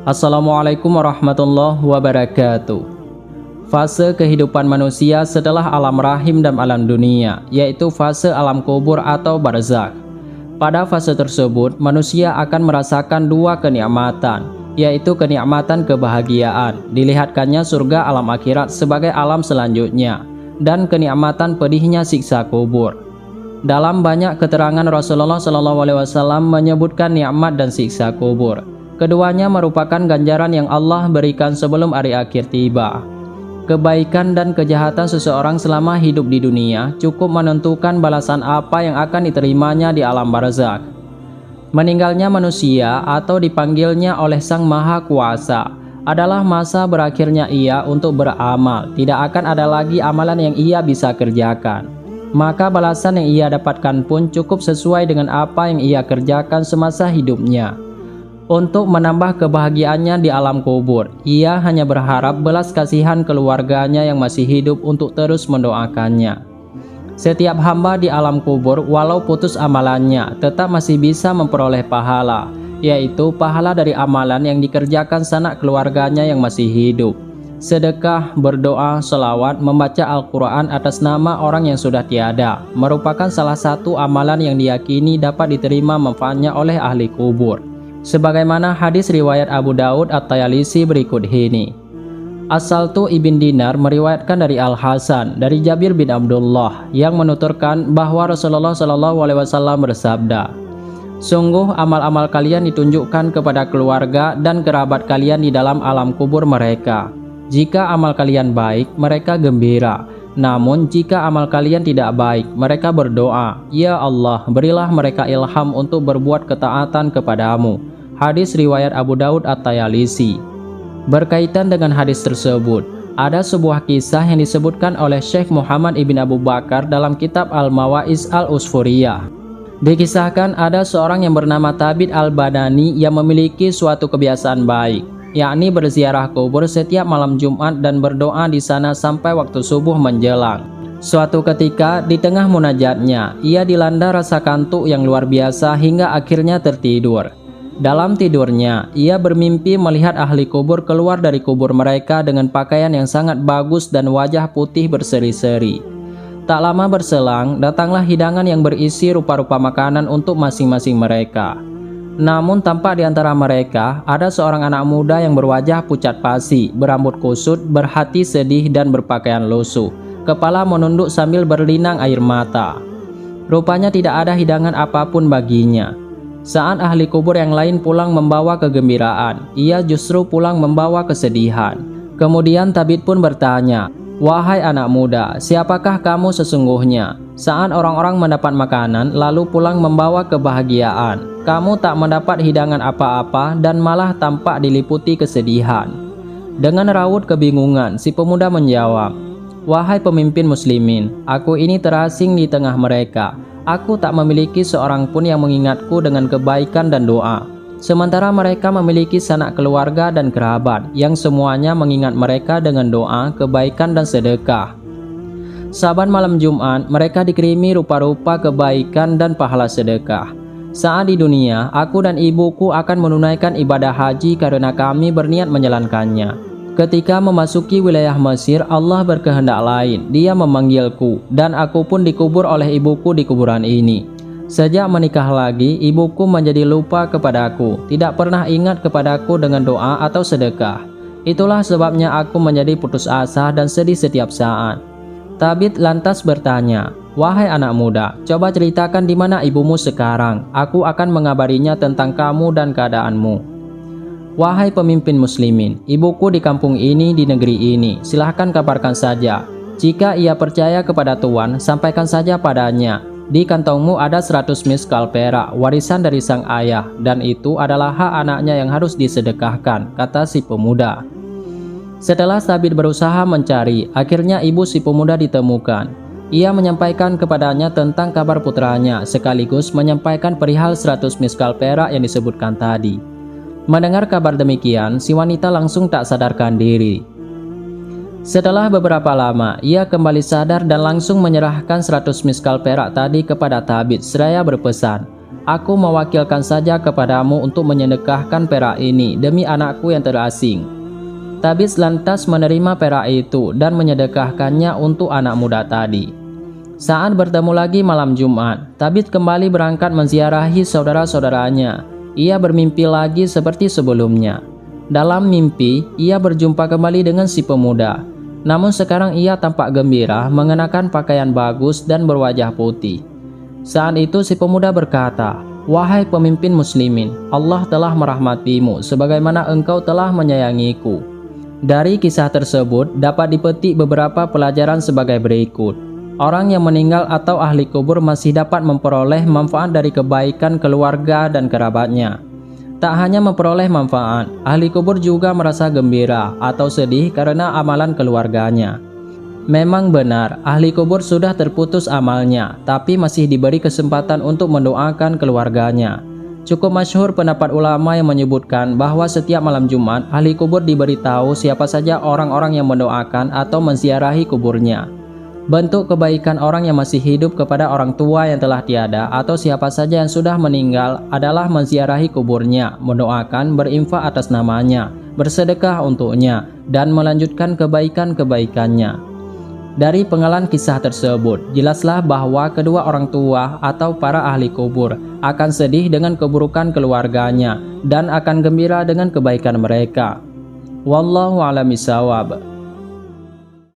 Assalamualaikum warahmatullahi wabarakatuh. Fase kehidupan manusia setelah alam rahim dan alam dunia, yaitu fase alam kubur atau barzakh. Pada fase tersebut, manusia akan merasakan dua kenikmatan, yaitu kenikmatan kebahagiaan, dilihatkannya surga alam akhirat sebagai alam selanjutnya, dan kenikmatan pedihnya siksa kubur. Dalam banyak keterangan Rasulullah SAW menyebutkan nikmat dan siksa kubur. Keduanya merupakan ganjaran yang Allah berikan sebelum hari akhir tiba. Kebaikan dan kejahatan seseorang selama hidup di dunia cukup menentukan balasan apa yang akan diterimanya di alam barzakh. Meninggalnya manusia atau dipanggilnya oleh Sang Maha Kuasa adalah masa berakhirnya ia untuk beramal. Tidak akan ada lagi amalan yang ia bisa kerjakan. Maka balasan yang ia dapatkan pun cukup sesuai dengan apa yang ia kerjakan semasa hidupnya. Untuk menambah kebahagiaannya di alam kubur, ia hanya berharap belas kasihan keluarganya yang masih hidup untuk terus mendoakannya. Setiap hamba di alam kubur, walau putus amalannya, tetap masih bisa memperoleh pahala, yaitu pahala dari amalan yang dikerjakan sanak keluarganya yang masih hidup. Sedekah, berdoa, selawat, membaca Al-Quran atas nama orang yang sudah tiada, merupakan salah satu amalan yang diyakini dapat diterima manfaatnya oleh ahli kubur. Sebagaimana hadis riwayat Abu Daud At-Tayalisi berikut ini. As-Saltu ibn Dinar meriwayatkan dari Al-Hasan dari Jabir bin Abdullah yang menuturkan bahwa Rasulullah SAW bersabda, "Sungguh amal-amal kalian ditunjukkan kepada keluarga dan kerabat kalian di dalam alam kubur mereka. Jika amal kalian baik, mereka gembira. Namun jika amal kalian tidak baik, mereka berdoa, 'Ya Allah, berilah mereka ilham untuk berbuat ketaatan kepadamu.'" Hadis riwayat Abu Daud At-Tayalisi. Berkaitan dengan hadis tersebut, ada sebuah kisah yang disebutkan oleh Syekh Muhammad ibn Abu Bakar dalam kitab Al-Mawa'iz Al-Usfuriyah. Dikisahkan ada seorang yang bernama Thabit Al-Badani yang memiliki suatu kebiasaan baik, yakni berziarah kubur setiap malam Jumat dan berdoa di sana sampai waktu subuh menjelang. Suatu ketika di tengah munajatnya, ia dilanda rasa kantuk yang luar biasa hingga akhirnya tertidur. Dalam tidurnya, ia bermimpi melihat ahli kubur keluar dari kubur mereka dengan pakaian yang sangat bagus dan wajah putih berseri-seri. Tak lama berselang, datanglah hidangan yang berisi rupa-rupa makanan untuk masing-masing mereka. Namun tampak di antara mereka ada seorang anak muda yang berwajah pucat pasi, berambut kusut, berhati sedih dan berpakaian lusuh. Kepala menunduk sambil berlinang air mata. Rupanya tidak ada hidangan apapun baginya. Saat ahli kubur yang lain pulang membawa kegembiraan, ia justru pulang membawa kesedihan. Kemudian Thabit pun bertanya, "Wahai anak muda, siapakah kamu sesungguhnya? Saat orang-orang mendapat makanan lalu pulang membawa kebahagiaan, kamu tak mendapat hidangan apa-apa dan malah tampak diliputi kesedihan." Dengan raut kebingungan, si pemuda menjawab, "Wahai pemimpin muslimin, aku ini terasing di tengah mereka. Aku tak memiliki seorang pun yang mengingatku dengan kebaikan dan doa. Sementara mereka memiliki sanak keluarga dan kerabat yang semuanya mengingat mereka dengan doa, kebaikan dan sedekah. Saban malam Jumat, mereka dikirimi rupa-rupa kebaikan dan pahala sedekah. Saat di dunia, aku dan ibuku akan menunaikan ibadah haji karena kami berniat menjalankannya. Ketika memasuki wilayah Mesir, Allah berkehendak lain. Dia memanggilku, dan aku pun dikubur oleh ibuku di kuburan ini. Sejak menikah lagi, ibuku menjadi lupa kepadaku, tidak pernah ingat kepadaku dengan doa atau sedekah. Itulah sebabnya aku menjadi putus asa dan sedih setiap saat." Thabit lantas bertanya, "Wahai anak muda, coba ceritakan di mana ibumu sekarang. Aku akan mengabarinya tentang kamu dan keadaanmu." "Wahai pemimpin muslimin, ibuku di kampung ini, di negeri ini. Silahkan kabarkan saja. Jika ia percaya kepada Tuhan, sampaikan saja padanya. Di kantongmu ada 100 miskal perak, warisan dari sang ayah, dan itu adalah hak anaknya yang harus disedekahkan," kata si pemuda. Setelah Thabit berusaha mencari, akhirnya ibu si pemuda ditemukan. Ia menyampaikan kepadanya tentang kabar putranya, sekaligus menyampaikan perihal 100 miskal perak yang disebutkan tadi. Mendengar kabar demikian, si wanita langsung tak sadarkan diri. Setelah beberapa lama, ia kembali sadar dan langsung menyerahkan 100 miskal perak tadi kepada Thabit seraya berpesan, Aku mewakilkan saja kepadamu untuk menyedekahkan perak ini demi anakku yang terasing." Tabits lantas menerima perak itu dan menyedekahkannya untuk anak muda tadi. Saat bertemu lagi malam Jumat, Tabits kembali berangkat menziarahi saudara-saudaranya. Ia bermimpi lagi seperti sebelumnya. Dalam mimpi, ia berjumpa kembali dengan si pemuda. Namun sekarang ia tampak gembira, mengenakan pakaian bagus dan berwajah putih. Saat itu si pemuda berkata, "Wahai pemimpin muslimin, Allah telah merahmatimu sebagaimana engkau telah menyayangiku." Dari kisah tersebut dapat dipetik beberapa pelajaran sebagai berikut. Orang yang meninggal atau ahli kubur masih dapat memperoleh manfaat dari kebaikan keluarga dan kerabatnya. Tak hanya memperoleh manfaat, ahli kubur juga merasa gembira atau sedih karena amalan keluarganya. Memang benar, ahli kubur sudah terputus amalnya, tapi masih diberi kesempatan untuk mendoakan keluarganya. Cukup masyhur pendapat ulama yang menyebutkan bahwa setiap malam Jumat, ahli kubur diberitahu siapa saja orang-orang yang mendoakan atau menziarahi kuburnya. Bentuk kebaikan orang yang masih hidup kepada orang tua yang telah tiada atau siapa saja yang sudah meninggal adalah menziarahi kuburnya, mendoakan, berinfak atas namanya, bersedekah untuknya, dan melanjutkan kebaikan-kebaikannya. Dari penggalan kisah tersebut, jelaslah bahwa kedua orang tua atau para ahli kubur akan sedih dengan keburukan keluarganya dan akan gembira dengan kebaikan mereka. Wallahu a'lam bishawab.